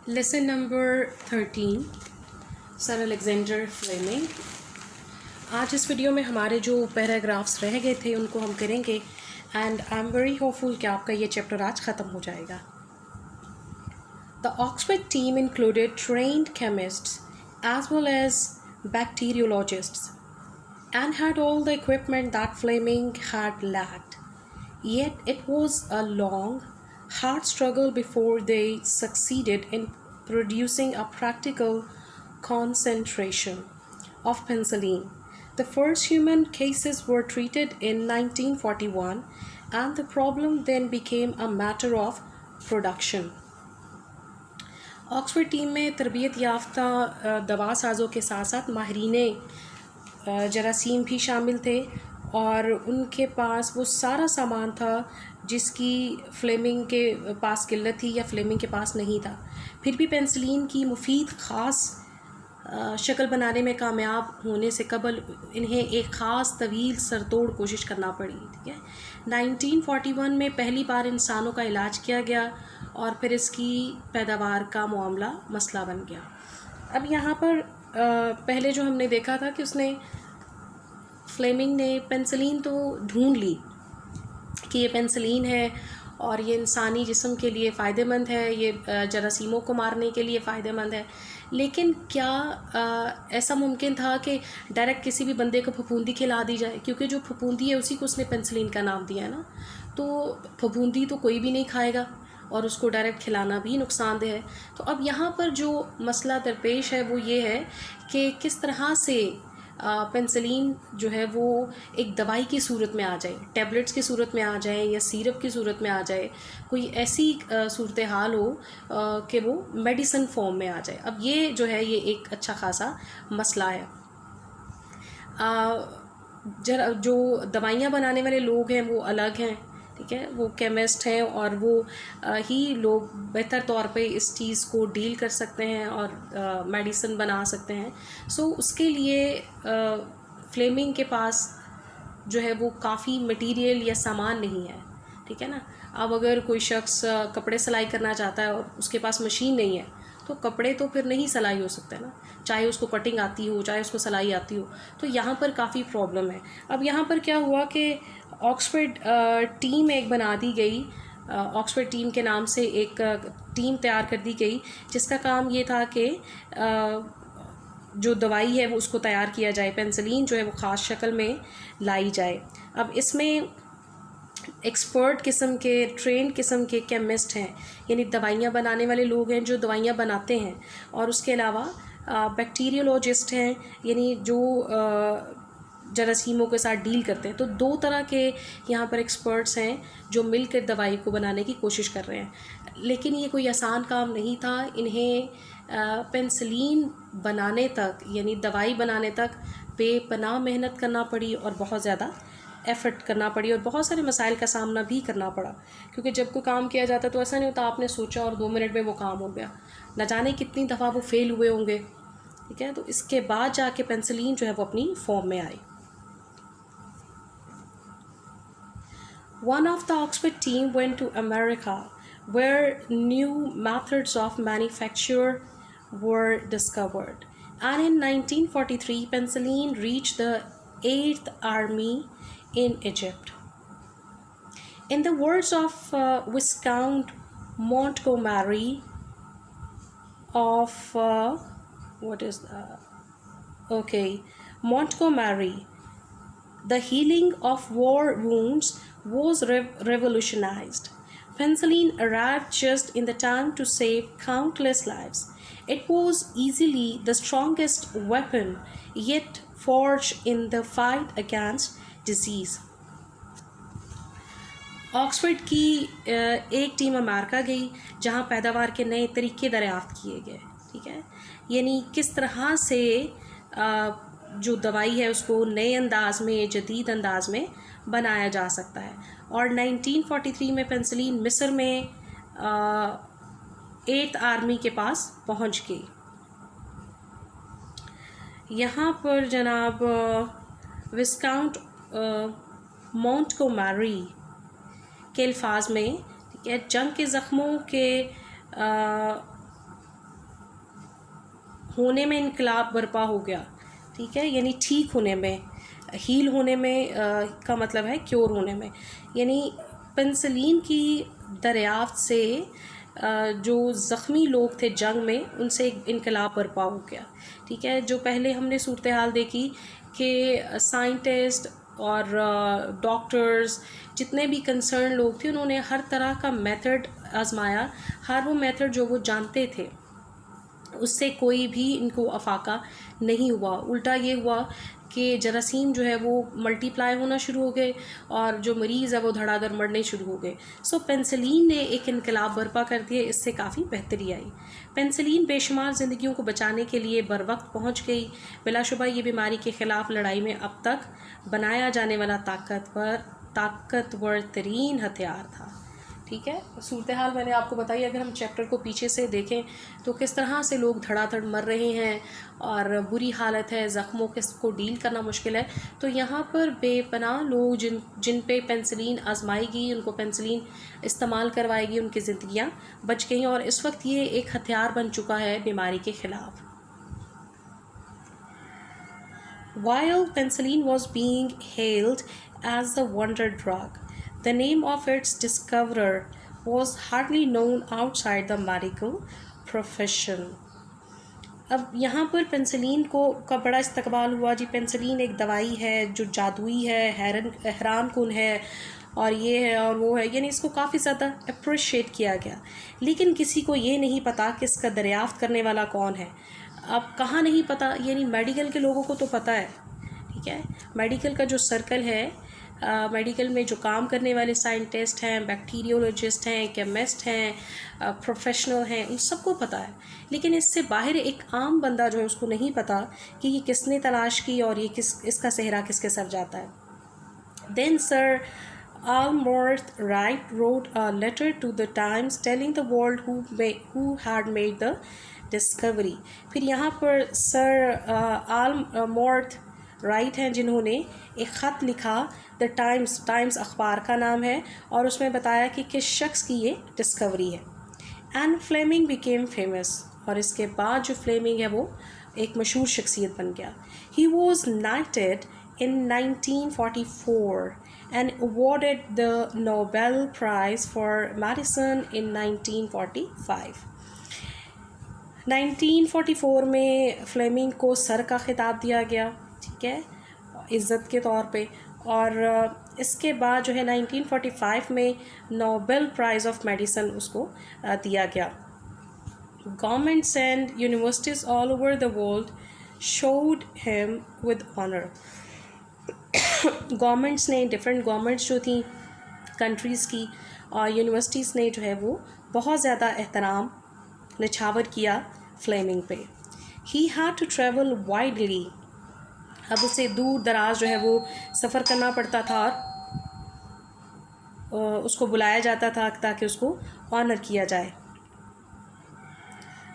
Lesson number 13 sir Alexander Fleming. आज इस video में हमारे जो पैराग्राफ्स रह गए थे उनको हम करेंगे and I am very hopeful कि आपका ये चैप्टर आज ख़त्म हो जाएगा। The Oxford team included trained chemists as well as bacteriologists and had all the equipment that Fleming had lacked. Yet it was a long, hard struggle before they succeeded in producing a practical concentration of penicillin. The first human cases were treated in 1941, and the problem then became a matter of production. Oxford team में तरबियत याफ्ता दवा साज़ों के साथ साथ माहिरीन जरासीम भी शामिल थे और उनके पास वो सारा सामान था जिसकी फ्लेमिंग के पास किल्लत थी या फ्लेमिंग के पास नहीं था। फिर भी पेनिसिलिन की मुफीद ख़ास शक्ल बनाने में कामयाब होने से कबल इन्हें एक ख़ास तवील सरतोड़ कोशिश करना पड़ी। ठीक है, 1941 में पहली बार इंसानों का इलाज किया गया और फिर इसकी पैदावार का मामला मसला बन गया। अब यहाँ पर पहले जो हमने देखा था कि फ्लेमिंग ने पेनिसिलिन तो ढूंढ ली कि ये पेनिसिलिन है और ये इंसानी जिस्म के लिए फ़ायदेमंद है, ये जरासीमों को मारने के लिए फ़ायदेमंद है। लेकिन क्या ऐसा मुमकिन था कि डायरेक्ट किसी भी बंदे को फफूंदी खिला दी जाए? क्योंकि जो फफूंदी है उसी को उसने पेनिसिलिन का नाम दिया है ना। तो फफूंदी तो कोई भी नहीं खाएगा और उसको डायरेक्ट खिलाना भी नुकसानदेह है। तो अब यहाँ पर जो मसला दरपेश है वो ये है कि किस तरह से पेनिसिलिन जो है वो एक दवाई की सूरत में आ जाए, टैबलेट्स की सूरत में आ जाए या सिरप की सूरत में आ जाए, कोई ऐसी सूरत हाल हो कि वो मेडिसिन फॉर्म में आ जाए। अब ये जो है ये एक अच्छा खासा मसला है। जरा जो दवाइयाँ बनाने वाले लोग हैं वो अलग हैं, ठीक है, वो केमिस्ट हैं और वो ही लोग बेहतर तौर पे इस चीज़ को डील कर सकते हैं और मेडिसिन बना सकते हैं। सो उसके लिए फ्लेमिंग के पास जो है वो काफ़ी मटेरियल या सामान नहीं है, ठीक है ना। अब अगर कोई शख्स कपड़े सिलाई करना चाहता है और उसके पास मशीन नहीं है तो कपड़े तो फिर नहीं सिलाई हो सकते ना, चाहे उसको कटिंग आती हो चाहे उसको सिलाई आती हो। तो यहाँ पर काफ़ी प्रॉब्लम है। अब यहाँ पर क्या हुआ कि ऑक्सफोर्ड टीम एक बना दी गई, ऑक्सफोर्ड टीम के नाम से एक टीम तैयार कर दी गई जिसका काम ये था कि जो दवाई है वो उसको तैयार किया जाए, पेनिसिलिन जो है वो ख़ास शक्ल में लाई जाए। अब इसमें एक्सपर्ट किस्म के, ट्रेन किस्म के केमिस्ट हैं, यानी दवाइयाँ बनाने वाले लोग हैं जो दवाइयाँ बनाते हैं, और उसके अलावा बैक्टीरियोलॉजिस्ट हैं, यानी जो जरासीमों के साथ डील करते हैं। तो दो तरह के यहाँ पर एक्सपर्ट्स हैं जो मिलकर दवाई को बनाने की कोशिश कर रहे हैं। लेकिन ये कोई आसान काम नहीं था। इन्हें पेनिसिलिन बनाने तक, यानी दवाई बनाने तक बेपनाह मेहनत करना पड़ी और बहुत ज़्यादा एफ़र्ट करना पड़ी और बहुत सारे मसाइल का सामना भी करना पड़ा। क्योंकि जब कोई काम किया जाता तो ऐसा नहीं होता आपने सोचा और 2 मिनट में वो काम हो गया, न जाने कितनी दफ़ा वो फेल हुए होंगे, ठीक है। तो इसके बाद जाके पेनिसिलिन जो है वो अपनी फॉर्म में आई। One of the Oxford team went to America where new methods of manufacture were discovered. And in 1943, penicillin reached the 8th Army in Egypt. In the words of Viscount Montgomery of Montgomery, the healing of war wounds was revolutionized. Penicillin arrived just in the time to save countless lives. It was easily the strongest weapon yet forged in the fight against disease. Oxford की एक team America गई जहां पैदावार के नए तरीके दरियाफ्त किए गए, ठीक है, यानी किस तरह से जो दवाई है उसको नए अंदाज में, जदीद अंदाज में बनाया जा सकता है। और 1943 में पेनिसिलिन मिस्र में 8th आर्मी के पास पहुंच गई। यहाँ पर जनाब विस्काउंट मोंटगोमेरी के अल्फाज में, ठीक है, जंग के ज़ख्मों के होने में इनकलाब बर्पा हो गया, ठीक है, यानी ठीक होने में, हील होने में का मतलब है क्योर होने में, यानी पेंसिलिन की दरियाफ्त से जो ज़ख्मी लोग थे जंग में, उनसे एक इनकलाब बर्पा हो गया, ठीक है। जो पहले हमने सूरत हाल देखी कि साइंटिस्ट और डॉक्टर्स, जितने भी कंसर्न लोग थे, उन्होंने हर तरह का मेथड आजमाया, हर वो मेथड जो वो जानते थे उससे कोई भी इनको अफाका नहीं हुआ। उल्टा ये हुआ कि जरासीम जो है वो मल्टीप्लाई होना शुरू हो गए और जो मरीज़ है वो धड़ाधड़ मरने शुरू हो गए। सो पेंसिलिन ने एक इनकलाब बर्पा कर दिया, इससे काफ़ी बेहतरी आई। पेंसिलिन बेशुमार ज़िंदगियों को बचाने के लिए बर वक्त पहुँच गई। बिलाशुबा ये बीमारी के ख़िलाफ़ लड़ाई में अब तक बनाया जाने वाला ताकतवर तरीन हथियार था, ठीक है। सूरत हाल मैंने आपको बताई। अगर हम चैप्टर को पीछे से देखें तो किस तरह से लोग धड़ाधड़ मर रहे हैं और बुरी हालत है, ज़ख्मों को डील करना मुश्किल है। तो यहाँ पर बेपनाह लोग जिन पे पेंसिलिन आजमाएगी, उनको पेंसिलिन इस्तेमाल करवाएगी, उनकी ज़िंदगियाँ बच गई और इस वक्त ये एक हथियार बन चुका है बीमारी के ख़िलाफ़। While penicillin was being hailed as the wonder drug, the name of its discoverer was hardly known outside the medical profession. अब यहाँ पर पेंसिलिन का बड़ा इस्तकबाल हुआ जी। पेंसिलिन एक दवाई है जो जादुई है, हैरान कुन है और ये है और वो है, यानी इसको काफ़ी ज़्यादा अप्रिशिएट किया गया, लेकिन किसी को ये नहीं पता कि इसका दरियाफ्त करने वाला कौन है। अब कहाँ नहीं पता, यानी मेडिकल के लोगों को तो पता है, ठीक है। मेडिकल का जो सर्कल है, मेडिकल में जो काम करने वाले साइंटिस्ट हैं, बैक्टीरियोलॉजिस्ट हैं, केमिस्ट हैं, प्रोफेशनल हैं, उन सबको पता है, लेकिन इससे बाहर एक आम बंदा जो है उसको नहीं पता कि ये किसने तलाश की और ये इसका सेहरा किसके सर जाता है। Then sir Almorth Wright wrote a letter to the Times telling the world who had made the discovery. फिर यहाँ पर सर आलमॉर्थ राइट हैं जिन्होंने एक ख़त लिखा द टाइम्स अखबार का नाम है, और उसमें बताया कि किस शख्स की ये डिस्कवरी है। एंड फ्लेमिंग बिकेम फेमस, और इसके बाद जो फ्लेमिंग है वो एक मशहूर शख्सियत बन गया। He was नाइटेड in 1944 and awarded the Nobel Prize for Medicine in 1945. 1944 में फ्लेमिंग को सर का खिताब दिया गया, ठीक है, इज़्ज़त के तौर पे, और इसके बाद जो है 1945 में नोबेल प्राइज़ ऑफ मेडिसिन उसको दिया गया। Governments and universities all over the world showed him with honor. Governments ने, डिफरेंट गवर्नमेंट्स जो थी कंट्रीज़ की, और यूनिवर्सिटीज़ ने जो है वो बहुत ज़्यादा एहतराम निछावर किया फ्लेमिंग पे। He had to travel widely, अब उसे दूर दराज जो है वो सफ़र करना पड़ता था और उसको बुलाया जाता था ताकि उसको ऑनर किया जाए।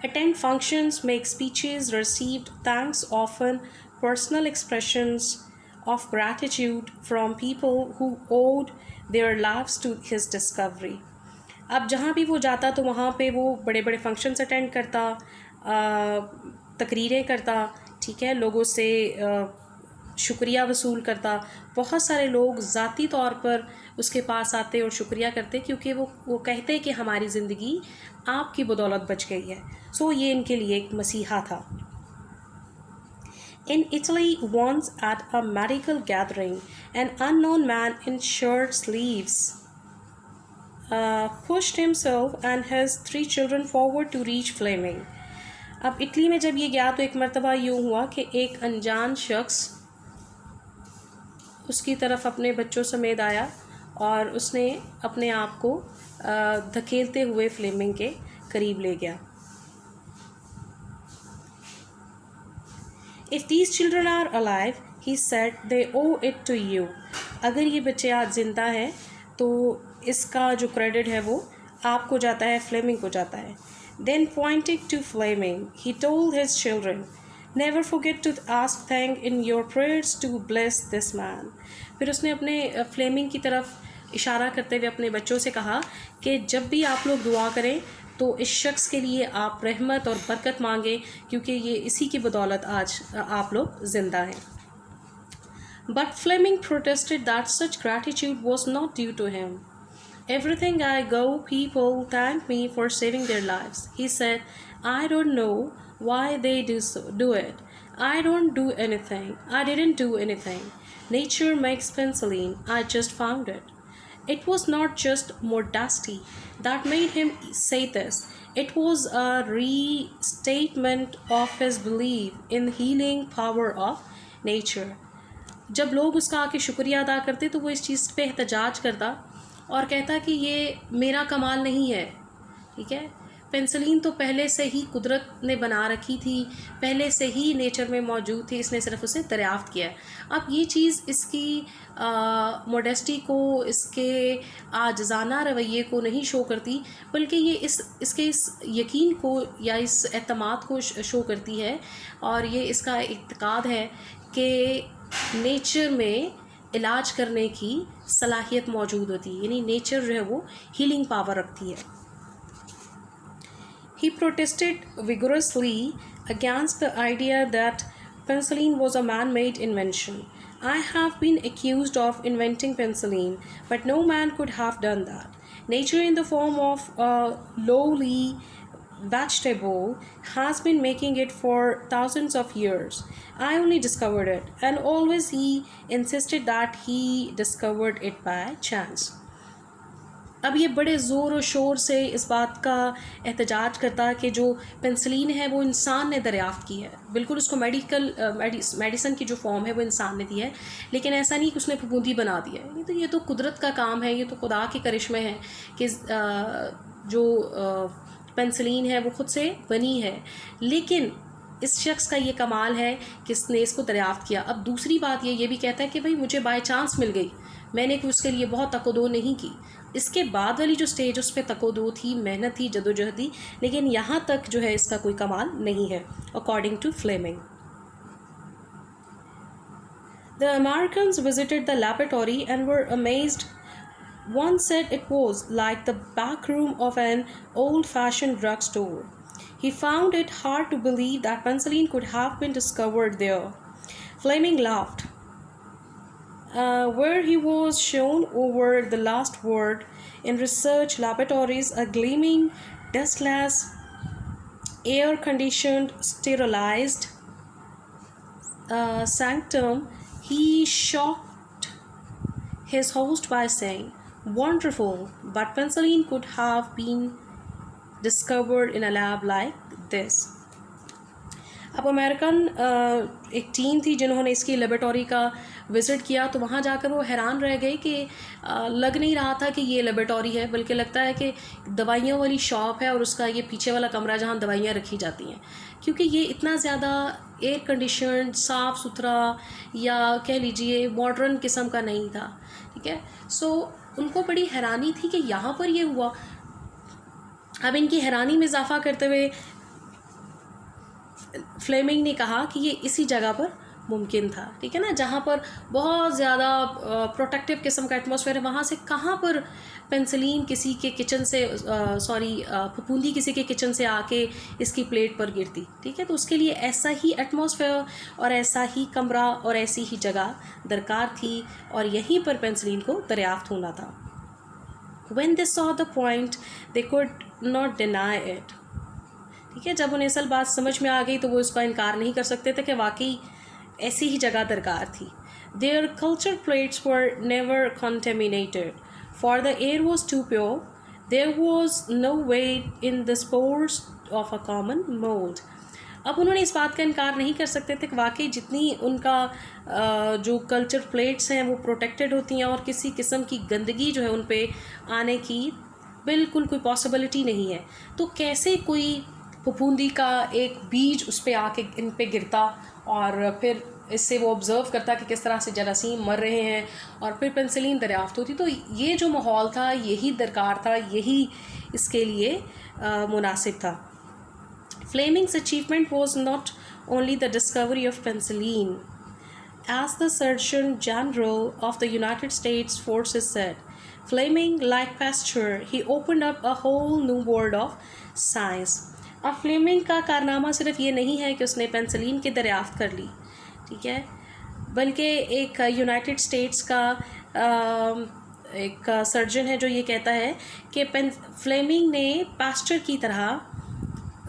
Attend functions, make speeches, received thanks, often personal expressions of gratitude from people who owed their lives to his discovery. अब जहाँ भी वो जाता तो वहाँ पे वो बड़े बड़े फंक्शंस अटेंड करता, तकरीरें करता, ठीक है, लोगों से शुक्रिया वसूल करता। बहुत सारे लोग ज़ाती तौर पर उसके पास आते और शुक्रिया करते, क्योंकि वो कहते कि हमारी ज़िंदगी आपकी बदौलत बच गई है। सो ये इनके लिए एक मसीहा था। In Italy, once at a medical gathering, an unknown man in shirt sleeves pushed himself and his 3 children forward to reach Fleming. अब इटली में जब ये गया तो एक मर्तबा यूँ हुआ कि एक अनजान शख्स उसकी तरफ अपने बच्चों समेत आया और उसने अपने आप को धकेलते हुए फ्लेमिंग के करीब ले गया। If these children are alive, he said, they owe it to you. अगर ये बच्चे आज ज़िंदा हैं तो इसका जो क्रेडिट है वो आपको जाता है, फ्लेमिंग को जाता है। Then pointing to Fleming, he told his children, never forget to ask thank in your prayers to bless this man. फिर उसने अपने फ्लेमिंग की तरफ इशारा करते हुए अपने बच्चों से कहा कि जब भी आप लोग दुआ करें तो इस शख्स के लिए आप रहमत और बरकत मांगें, क्योंकि ये इसी की बदौलत आज आप लोग ज़िंदा हैं. But Fleming protested that such gratitude was not due to him. Everything I go, people thank me for saving their lives. He said, I don't know why they do it. I don't do anything. I didn't do anything. Nature makes penicillin. I just found it. It was not just modesty that made him say this. It was a restatement of his belief in the healing power of nature. जब लोग उसका आके शुक्रिया अदा करते तो वो इस चीज़ पे एहतजाज करता और कहता कि ये मेरा कमाल नहीं है. ठीक है, पेंसिलिन तो पहले से ही कुदरत ने बना रखी थी, पहले से ही नेचर में मौजूद थी, इसने सिर्फ उसे दरियाफ्त किया है. अब ये चीज़ इसकी मोडेस्टी को, इसके आजज़ाना रवैये को नहीं शो करती, बल्कि ये इसके इस यकीन को या इस एतमाद को शो करती है. और ये इसका इत्तेकाद है कि नेचर में इलाज करने की सलाहियत मौजूद होती है, यानी नेचर जो है वो हीलिंग पावर रखती है. He protested vigorously against the idea that penicillin was a man-made invention. I have been accused of inventing penicillin, but no man could have done that. Nature, in the form of a lowly vegetable, has been making it for thousands of years. I only discovered it, and always he insisted that he discovered it by chance. अब ये बड़े ज़ोर और शोर से इस बात का एहतजाज करता कि जो पेंसिलिन है वो इंसान ने दरियाफ़्त की है. बिल्कुल उसको मेडिसन की जो फॉर्म है वो इंसान ने दी है, लेकिन ऐसा नहीं कि उसने फफूंदी बना दी है. ये तो कुदरत का काम है, ये तो खुदा के करिश्मे हैं कि जो पेंसिलिन है वो ख़ुद से बनी है. लेकिन इस शख्स का ये कमाल है कि इसने इसको दरियाफ़्त किया. अब दूसरी बात ये भी कहता है कि भाई मुझे बाय चांस मिल गई, मैंने कोई उसके लिए बहुत तकोदो नहीं की. इसके बाद वाली जो स्टेज उस पर तकोदो थी, मेहनत थी, जदोजहद थी, लेकिन यहाँ तक जो है इसका कोई कमाल नहीं है, according to Fleming. The Americans visited the laboratory and were amazed. One said it was like the back room of an old-fashioned drugstore. He found it hard to believe that penicillin could have been discovered there. Fleming laughed. Where he was shown over the last word in research laboratories, a gleaming, dustless, air-conditioned, sterilized sanctum, he shocked his host by saying, "Wonderful, but penicillin could have been discovered in a lab like this." अब American एक team थी जिन्होंने इसकी laboratory का visit किया, तो वहाँ जाकर वो हैरान रह गए कि लग नहीं रहा था कि ये लेबोरेटरी है, बल्कि लगता है कि दवाइयों वाली शॉप है और उसका ये पीछे वाला कमरा जहाँ दवाइयाँ रखी जाती हैं, क्योंकि ये इतना ज़्यादा एयर कंडीशन, साफ़ सुथरा या कह लीजिए मॉडर्न किस्म का नहीं था. ठीक है, सो उनको बड़ी हैरानी थी कि यहाँ पर ये हुआ. अब इनकी हैरानी में इजाफा करते हुए फ्लेमिंग ने कहा कि ये इसी जगह पर मुमकिन था. ठीक है ना, जहाँ पर बहुत ज़्यादा प्रोटेक्टिव किस्म का एटमॉस्फेयर है, वहाँ से कहाँ पर पेंसिलिन किसी के किचन से फफूंदी किसी के किचन से आके इसकी प्लेट पर गिरती. ठीक है, तो उसके लिए ऐसा ही एटमॉस्फेयर और ऐसा ही कमरा और ऐसी ही जगह दरकार थी, और यहीं पर पेंसिलिन को दरियाफ्त होना था. When they saw the point, they could not deny it. ठीक है, जब उन्हें असल बात समझ में आ गई तो वो इसका इनकार नहीं कर सकते थे कि वाकई ऐसी ही जगह दरकार थी. Their culture plates were never contaminated, for the air was too pure. There was no weight in the spores of a common mold. अब उन्होंने इस बात का इनकार नहीं कर सकते थे कि वाकई जितनी उनका जो कल्चर प्लेट्स हैं वो प्रोटेक्टेड होती हैं और किसी किस्म की गंदगी जो है उन पे आने की बिल्कुल कोई पॉसिबिलिटी नहीं है. तो कैसे कोई फफूंदी का एक बीज उस पर आके इन पे गिरता और फिर इससे वो ऑब्ज़र्व करता कि किस तरह से जरासीम मर रहे हैं और फिर पेंसिलिन दरियाफ्त होती. तो ये जो माहौल था, यही दरकार था, यही इसके लिए मुनासिब था. Fleming's achievement was not only the discovery of penicillin. As the Surgeon General of the United States Forces said, Fleming, like Pasteur, he opened up a whole new world of science. अब Fleming का कारनामा सिर्फ ये नहीं है कि उसने penicillin की दरियाफ्त कर ली, ठीक है, बल्कि एक यूनाइटेड स्टेट्स का एक सर्जन है जो ये कहता है कि फ्लेमिंग ने पास्टर की तरह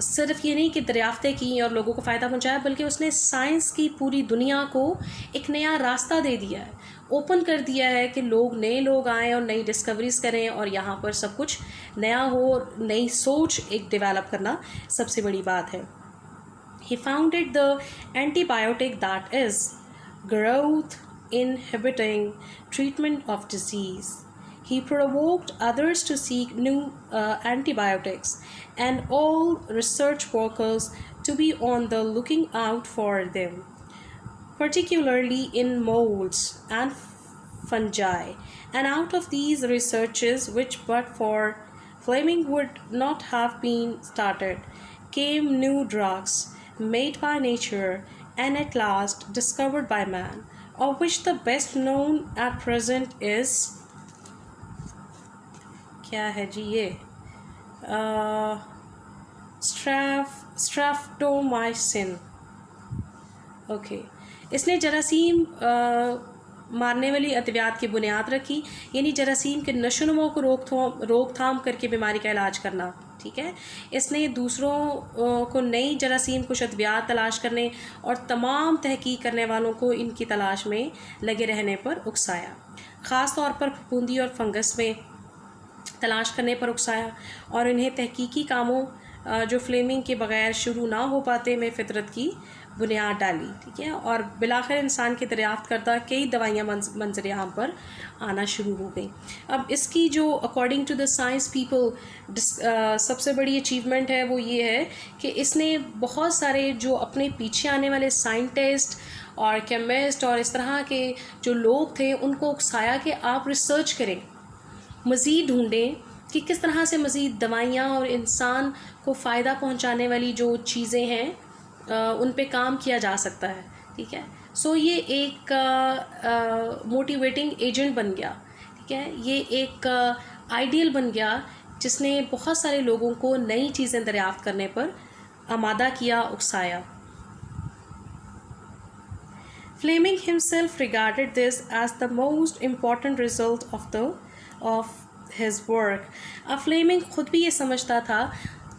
सिर्फ ये नहीं कि दरियाफ्तें की और लोगों को फ़ायदा पहुंचाया, बल्कि उसने साइंस की पूरी दुनिया को एक नया रास्ता दे दिया है, ओपन कर दिया है कि नए लोग आएँ और नई डिस्कवरीज़ करें और यहाँ पर सब कुछ नया हो, नई सोच एक डेवलप करना सबसे बड़ी बात है. He founded the antibiotic that is growth inhibiting treatment of disease. He provoked others to seek new antibiotics and all research workers to be on the looking out for them, particularly in molds and fungi. And out of these researches, which but for Fleming would not have been started, came new drugs made by nature and at last discovered by man, of which the best known at present is क्या है जी ये streptomycin. Okay, इसने जरासीम मारने वाली अद्वियात की बुनियाद रखी, यानी जरासीम के नशोनुमा को रोकथाम करके बीमारी का इलाज करना, ठीक है. इसने दूसरों को नई जरासीम कुछ अद्वियात तलाश करने और तमाम तहकीक करने वालों को इनकी तलाश में लगे रहने पर उकसाया, ख़ास तौर पर फफूंदी और फंगस में तलाश करने पर उकसाया और इन्हें तहकीकी कामों जो फ्लेमिंग के बग़ैर शुरू ना हो पाते में फितरत की बुनियाद डाली, ठीक है. और बिलाखिर इंसान की दरियाफ्त करता कई दवाइयाँ मंजर आम पर आना शुरू हो गई. अब इसकी जो according to the science people सबसे बड़ी अचीवमेंट है वो ये है कि इसने बहुत सारे जो अपने पीछे आने वाले साइंटिस्ट और केमिस्ट और इस तरह के जो लोग थे उनको उकसाया कि आप रिसर्च करें, मज़ीद ढूँढें कि किस तरह से मज़ीद दवाइयाँ और इंसान को फ़ायदा पहुँचाने वाली जो चीज़ें हैं उन पे काम किया जा सकता है, ठीक है. सो ये एक मोटिवेटिंग एजेंट बन गया, ठीक है. ये एक आइडियल बन गया जिसने बहुत सारे लोगों को नई चीज़ें दरियाफ्त करने पर आमादा किया, उकसाया. Fleming himself regarded this as the most important result of his work. अब फ्लेमिंग ख़ुद भी ये समझता था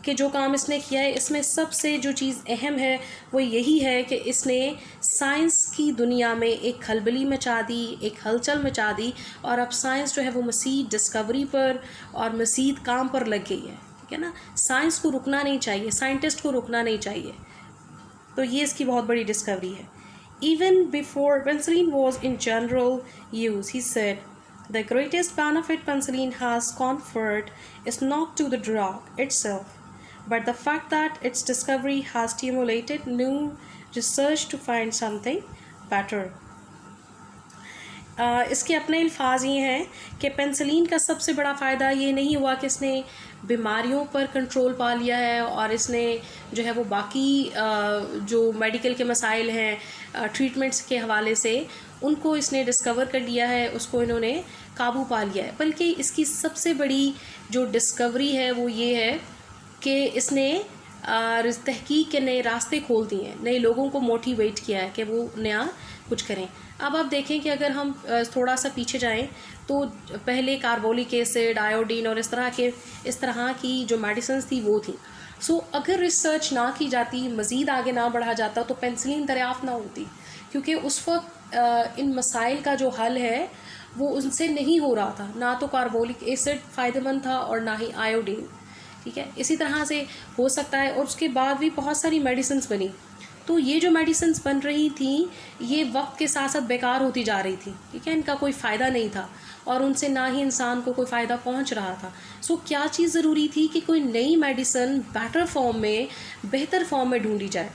कि जो काम इसने किया है इसमें सबसे जो चीज़ अहम है वो यही है कि इसने साइंस की दुनिया में एक खलबली मचा दी, एक हलचल मचा दी और अब साइंस जो है वो मज़ीद डिस्कवरी पर और मज़ीद काम पर लग गई है, ठीक है ना. साइंस को रुकना नहीं चाहिए, साइंटिस्ट को रुकना नहीं चाहिए, तो ये इसकी बहुत बड़ी डिस्कवरी है. Even before penicillin was in general use, he said, the greatest benefit penicillin has conferred is not to the drug itself, but the fact that its discovery has stimulated new research to find something better. इसके अपने अल्फाज ये हैं कि penicillin का सबसे बड़ा फ़ायदा ये नहीं हुआ कि इसने बीमारियों पर कंट्रोल पा लिया है और इसने जो है वो बाकी जो मेडिकल के मसाइल हैं ट्रीटमेंट्स के हवाले से उनको इसने डिस्कवर कर लिया है, उसको इन्होंने काबू पा लिया है, बल्कि इसकी सबसे बड़ी जो डिस्कवरी है वो ये है कि इसने तहकीक के नए रास्ते खोल दिए हैं, नए लोगों को मोटिवेट किया है कि वो नया कुछ करें. अब आप देखें कि अगर हम थोड़ा सा पीछे जाएं तो पहले कार्बोलिक एसिड, आयोडीन और इस तरह की जो मेडिसिन्स थी वो थी. सो अगर रिसर्च ना की जाती, मज़ीद आगे ना बढ़ा जाता तो पेंसिलिन दरियाफ्त ना होती, क्योंकि उस वक्त इन मसाइल का जो हल है वो उनसे नहीं हो रहा था. ना तो कार्बोलिक एसिड फ़ायदेमंद था और ना ही आयोडीन, ठीक है. इसी तरह से हो सकता है और उसके बाद भी बहुत सारी मेडिसिन्स बनी, तो ये जो मेडिसिन्स बन रही थी ये वक्त के साथ साथ बेकार होती जा रही थी, ठीक है. इनका कोई फ़ायदा नहीं था और उनसे ना ही इंसान को कोई फ़ायदा पहुंच रहा था. सो क्या चीज़ ज़रूरी थी कि कोई नई मेडिसिन बेटर फॉर्म में, बेहतर फॉर्म में ढूंढी जाए.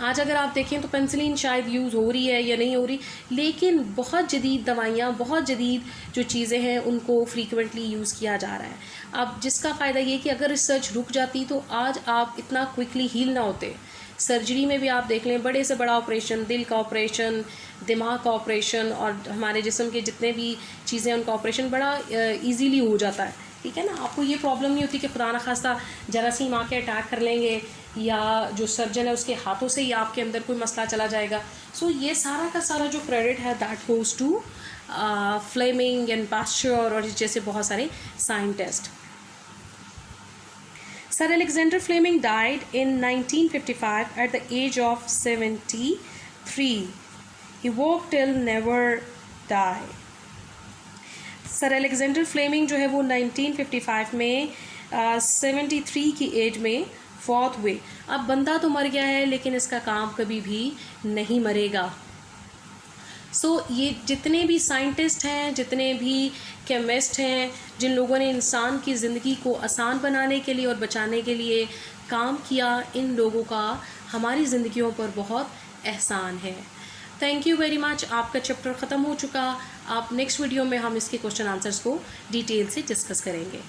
आज अगर आप देखें तो पेंसिलिन शायद यूज़ हो रही है या नहीं हो रही, लेकिन बहुत जदीद दवाइयाँ, बहुत जदीद जो चीज़ें हैं उनको फ्रीक्वेंटली यूज़ किया जा रहा है. अब जिसका फ़ायदा ये कि अगर रिसर्च रुक जाती तो आज आप इतना क्विकली हील ना होते, सर्जरी में भी आप देख लें, बड़े से बड़ा ऑपरेशन, दिल का ऑपरेशन, दिमाग का ऑपरेशन और हमारे जिस्म के जितने भी चीज़ें उनका ऑपरेशन बड़ा ईजीली हो जाता है, ठीक है ना। आपको ये प्रॉब्लम नहीं होती कि खुदा न खास्ता जरासीम आके अटैक कर लेंगे या जो सर्जन है उसके हाथों से ही आपके अंदर कोई मसला चला जाएगा। सो ये सारा का सारा जो क्रेडिट है that goes to Fleming and Pasteur और जैसे बहुत सारे scientist. Sir Alexander Fleming died in 1955 at the age of 73. He walked till never die. Sir Alexander Fleming जो है वो 1955 में 73 की एज में फौत हुए। अब बंदा तो मर गया है लेकिन इसका काम कभी भी नहीं मरेगा। ये जितने भी साइंटिस्ट हैं, जितने भी केमिस्ट हैं, जिन लोगों ने इंसान की ज़िंदगी को आसान बनाने के लिए और बचाने के लिए काम किया, इन लोगों का हमारी ज़िंदगियों पर बहुत एहसान है। Thank you very much. आपका चैप्टर ख़त्म हो चुका। आप नेक्स्ट वीडियो में हम इसके क्वेश्चन आंसर्स को डिटेल से डिस्कस करेंगे।